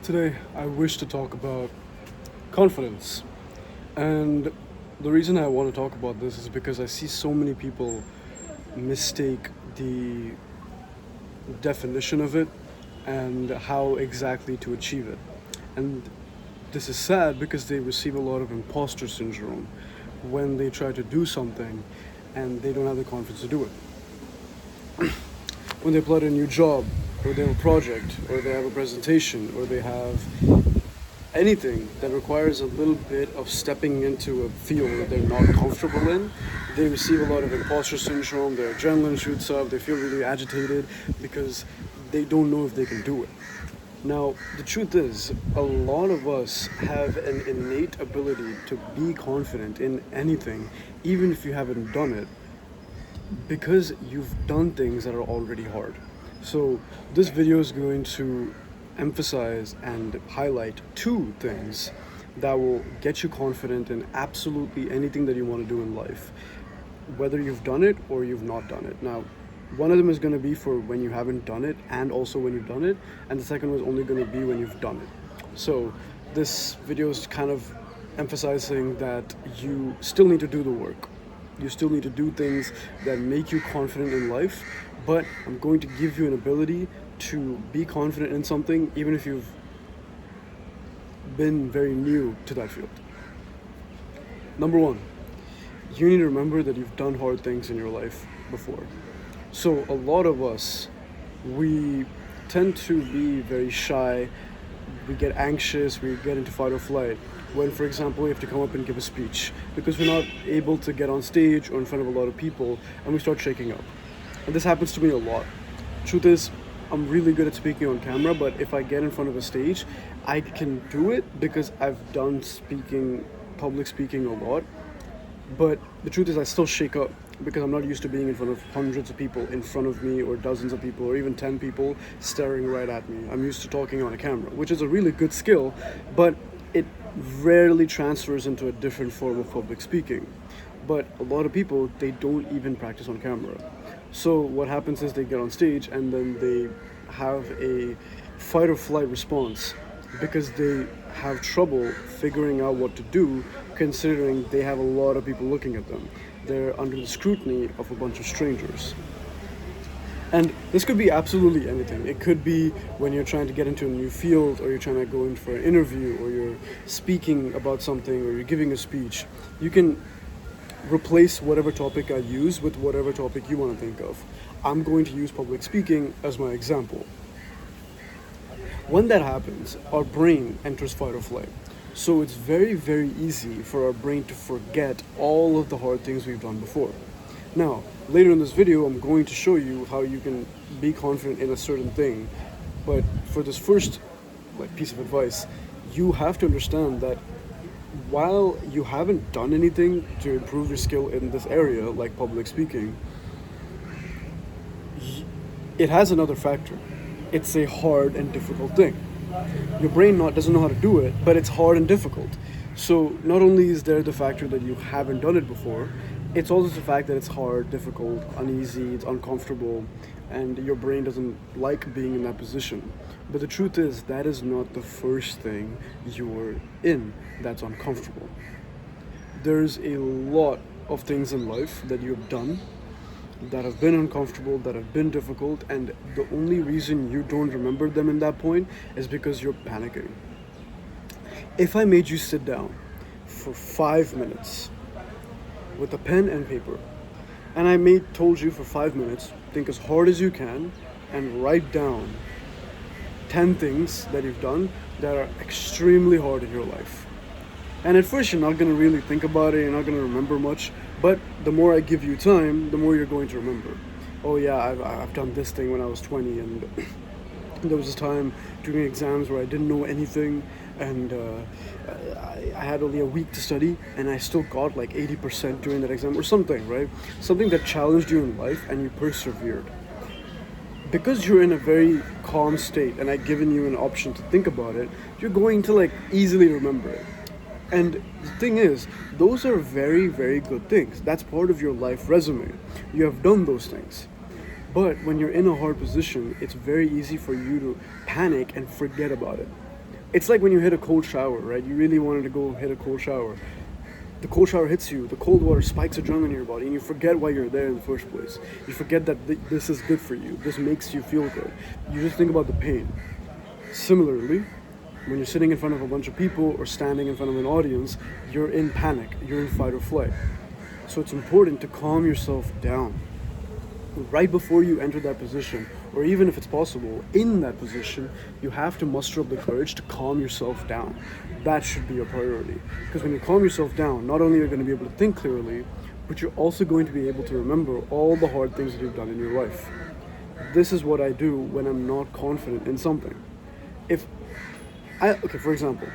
Today, I wish to talk about confidence. And the reason I want to talk about this is because I see so many people mistake the definition of it and how exactly to achieve it. And this is sad because they receive a lot of imposter syndrome when they try to do something and they don't have the confidence to do it. When they apply to a new job, or they have a project, or they have a presentation, or they have anything that requires a little bit of stepping into a field that they're not comfortable in, they receive a lot of imposter syndrome, their adrenaline shoots up, they feel really agitated because they don't know if they can do it. Now, the truth is, a lot of us have an innate ability to be confident in anything, even if you haven't done it, because you've done things that are already hard. So, this video is going to emphasize and highlight two things that will get you confident in absolutely anything that you want to do in life, whether you've done it or you've not done it. Now, one of them is going to be for when you haven't done it and also when you've done it, and the second one is only going to be when you've done it. So, this video is kind of emphasizing that you still need to do the work. You still need to do things that make you confident in life, but I'm going to give you an ability to be confident in something even if you've been very new to that field. Number one, you need to remember that you've done hard things in your life before. So, a lot of us, we tend to be very shy, we get anxious, we get into fight or flight when, for example, we have to come up and give a speech because we're not able to get on stage or in front of a lot of people and we start shaking up. And this happens to me a lot. Truth is, I'm really good at speaking on camera, but if I get in front of a stage, I can do it because I've done public speaking a lot. But the truth is, I still shake up because I'm not used to being in front of hundreds of people in front of me, or dozens of people, or even 10 people staring right at me. I'm used to talking on a camera, which is a really good skill, but it rarely transfers into a different form of public speaking. But a lot of people, they don't even practice on camera. So what happens is they get on stage and then they have a fight or flight response because they have trouble figuring out what to do, considering they have a lot of people looking at them. They're under the scrutiny of a bunch of strangers. And this could be absolutely anything. It could be when you're trying to get into a new field, or you're trying to go in for an interview, or you're speaking about something, or you're giving a speech. You can replace whatever topic I use with whatever topic you want to think of. I'm going to use public speaking as my example. When that happens, our brain enters fight or flight. So it's very, very easy for our brain to forget all of the hard things we've done before. Now, later in this video, I'm going to show you how you can be confident in a certain thing. But for this first piece of advice, you have to understand that while you haven't done anything to improve your skill in this area, like public speaking, it has another factor. It's a hard and difficult thing. Your brain doesn't know how to do it, but it's hard and difficult. So not only is there the factor that you haven't done it before, it's also the fact that it's hard, difficult, uneasy, it's uncomfortable, and your brain doesn't like being in that position. But the truth is, that is not the first thing you're in that's uncomfortable. There's a lot of things in life that you've done that have been uncomfortable, that have been difficult, and the only reason you don't remember them in that point is because you're panicking. If I made you sit down for 5 minutes with a pen and paper, and told you for 5 minutes, think as hard as you can and write down 10 things that you've done that are extremely hard in your life. And at first you're not going to really think about it, you're not going to remember much, but the more I give you time, the more you're going to remember. Oh yeah, I've done this thing when I was 20, and there was this time during exams where I didn't know anything, and I had only a week to study, and I still got like 80% during that exam or something, right? Something that challenged you in life and you persevered. Because you're in a very calm state and I've given you an option to think about it, you're going to easily remember it. And the thing is, those are very, very good things. That's part of your life resume. You have done those things. But when you're in a hard position, it's very easy for you to panic and forget about it. It's like when you hit a cold shower, right? You really wanted to go hit a cold shower. The cold shower hits you, the cold water spikes adrenaline in your body, and you forget why you're there in the first place. You forget that this is good for you, this makes you feel good. You just think about the pain. Similarly, when you're sitting in front of a bunch of people or standing in front of an audience, you're in panic, you're in fight or flight. So it's important to calm yourself down. Right before you enter that position, or even if it's possible, in that position, you have to muster up the courage to calm yourself down. That should be a priority. Because when you calm yourself down, not only are you going to be able to think clearly, but you're also going to be able to remember all the hard things that you've done in your life. This is what I do when I'm not confident in something. For example,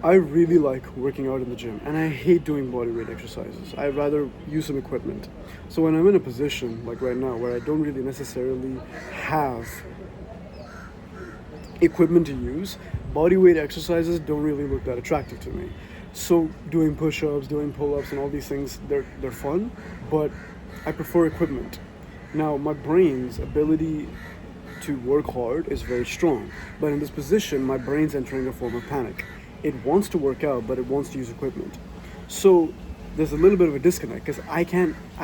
I really like working out in the gym and I hate doing bodyweight exercises. I'd rather use some equipment. So when I'm in a position like right now where I don't really necessarily have equipment to use, bodyweight exercises don't really look that attractive to me. So doing push-ups, doing pull-ups and all these things, they're fun, but I prefer equipment. Now my brain's ability to work hard is very strong, but in this position my brain's entering a form of panic. It wants to work out, but it wants to use equipment. So there's a little bit of a disconnect because I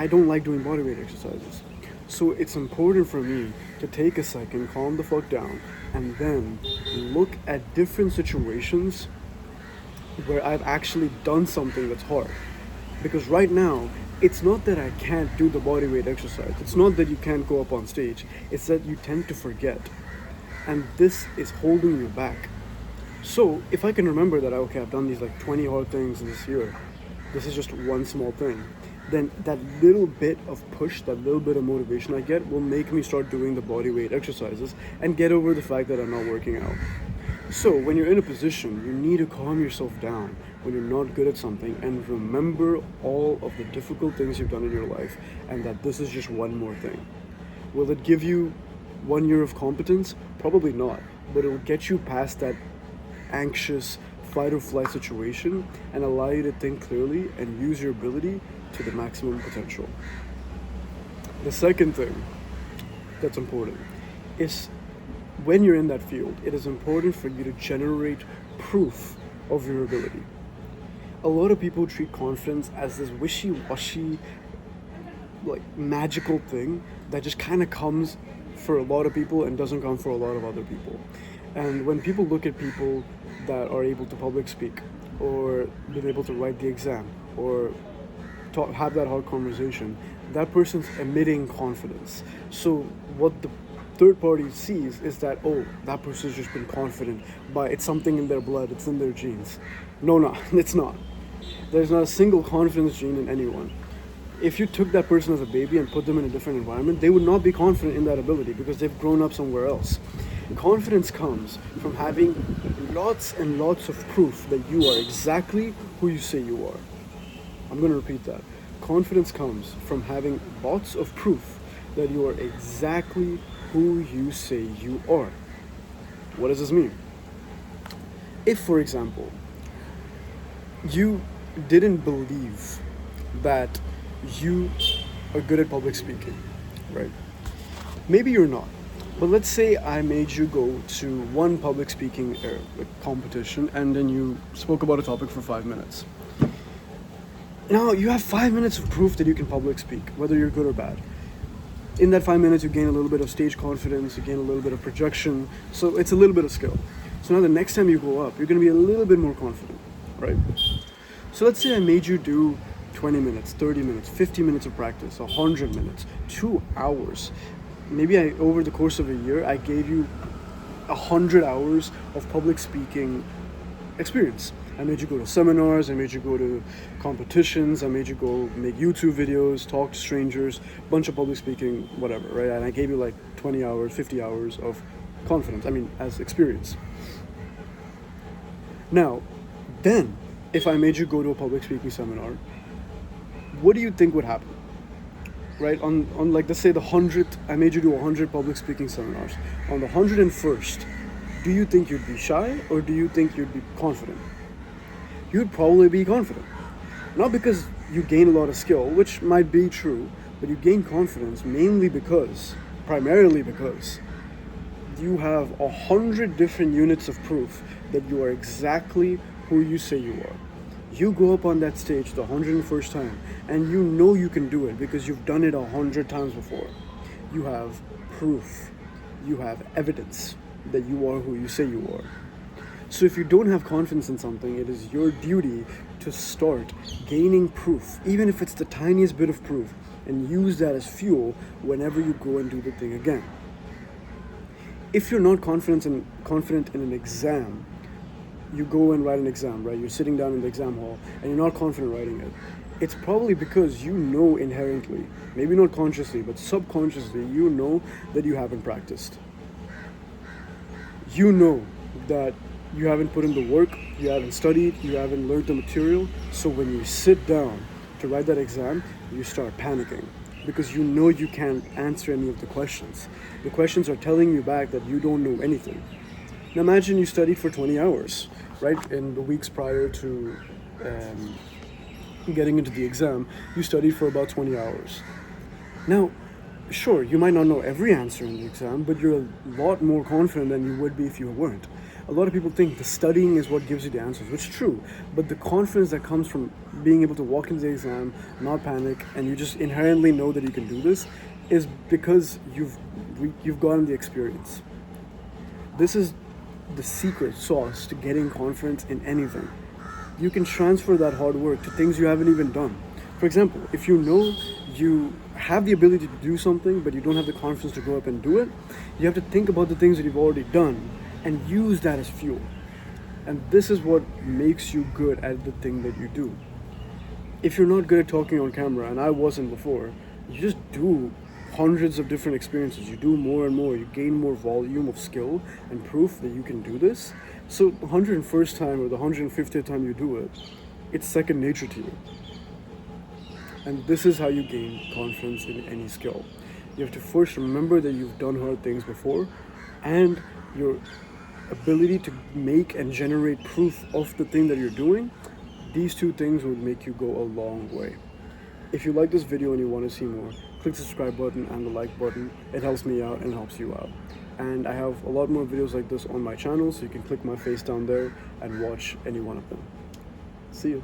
don't like doing bodyweight exercises. So it's important for me to take a second, calm the fuck down, and then look at different situations where I've actually done something that's hard. Because right now, it's not that I can't do the bodyweight exercise. It's not that you can't go up on stage. It's that you tend to forget. And this is holding you back. So if I can remember that, okay, I've done these like 20 hard things this year, this is just one small thing, then that little bit of push, that little bit of motivation I get will make me start doing the body weight exercises and get over the fact that I'm not working out. So when you're in a position, you need to calm yourself down when you're not good at something and remember all of the difficult things you've done in your life and that this is just one more thing. Will it give you 1 year of competence? Probably not, but it will get you past that anxious fight or flight situation and allow you to think clearly and use your ability to the maximum potential. The second thing that's important is when you're in that field, it is important for you to generate proof of your ability. A lot of people treat confidence as this wishy-washy, like magical thing that just kind of comes for a lot of people and doesn't come for a lot of other people. And when people look at people that are able to public speak or been able to write the exam or have that hard conversation, that person's emitting confidence. So what the third party sees is that, oh, that person's just been confident, but it's something in their blood, it's in their genes. No, it's not. There's not a single confidence gene in anyone. If you took that person as a baby and put them in a different environment, they would not be confident in that ability because they've grown up somewhere else. Confidence comes from having lots and lots of proof that you are exactly who you say you are. I'm going to repeat that. Confidence comes from having lots of proof that you are exactly who you say you are. What does this mean? If, for example, you didn't believe that you are good at public speaking, right? Maybe you're not. But let's say I made you go to one public speaking competition and then you spoke about a topic for 5 minutes. Now you have 5 minutes of proof that you can public speak, whether you're good or bad. In that 5 minutes, you gain a little bit of stage confidence, you gain a little bit of projection, so it's a little bit of skill. So now the next time you go up, you're going to be a little bit more confident, right? So let's say I made you do 20 minutes, 30 minutes, 50 minutes of practice, 100 minutes, 2 hours. Maybe over the course of a year, I gave you 100 hours of public speaking experience. I made you go to seminars, I made you go to competitions, I made you go make YouTube videos, talk to strangers, bunch of public speaking, whatever, right? And I gave you like 20 hours, 50 hours of confidence, as experience. Now, then, if I made you go to a public speaking seminar, what do you think would happen? Right, on like, let's say the 100th, I made you do 100 public speaking seminars. On the 101st, do you think you'd be shy or do you think you'd be confident? You'd probably be confident. Not because you gain a lot of skill, which might be true, but you gain confidence primarily because you have 100 different units of proof that you are exactly who you say you are. You go up on that stage the 101st time and you know you can do it because you've done it 100 times before. You have proof. You have evidence that you are who you say you are. So if you don't have confidence in something, it is your duty to start gaining proof, even if it's the tiniest bit of proof, and use that as fuel whenever you go and do the thing again. If you're not confident in an exam, you go and write an exam, right? You're sitting down in the exam hall and you're not confident writing it. It's probably because you know inherently, maybe not consciously, but subconsciously, you know that you haven't practiced. You know that you haven't put in the work, you haven't studied, you haven't learned the material. So when you sit down to write that exam, you start panicking because you know you can't answer any of the questions. The questions are telling you back that you don't know anything. Now imagine you studied for 20 hours, right? In the weeks prior to getting into the exam, you studied for about 20 hours. Now, sure, you might not know every answer in the exam, but you're a lot more confident than you would be if you weren't. A lot of people think the studying is what gives you the answers, which is true, but the confidence that comes from being able to walk into the exam, not panic, and you just inherently know that you can do this is because you've gotten the experience. This is the secret sauce to getting confidence in anything. You can transfer that hard work to things you haven't even done. For example, if you know you have the ability to do something but you don't have the confidence to go up and do it, you have to think about the things that you've already done and use that as fuel. And this is what makes you good at the thing that you do. If you're not good at talking on camera, and I wasn't before, you just do hundreds of different experiences. You do more and more. You gain more volume of skill and proof that you can do this. So the 101st time or the 150th time you do it, it's second nature to you. And this is how you gain confidence in any skill. You have to first remember that you've done hard things before, and your ability to make and generate proof of the thing that you're doing. These two things would make you go a long way. If you like this video and you want to see more, click the subscribe button and the like button. It helps me out and helps you out. And I have a lot more videos like this on my channel, so you can click my face down there and watch any one of them. See you.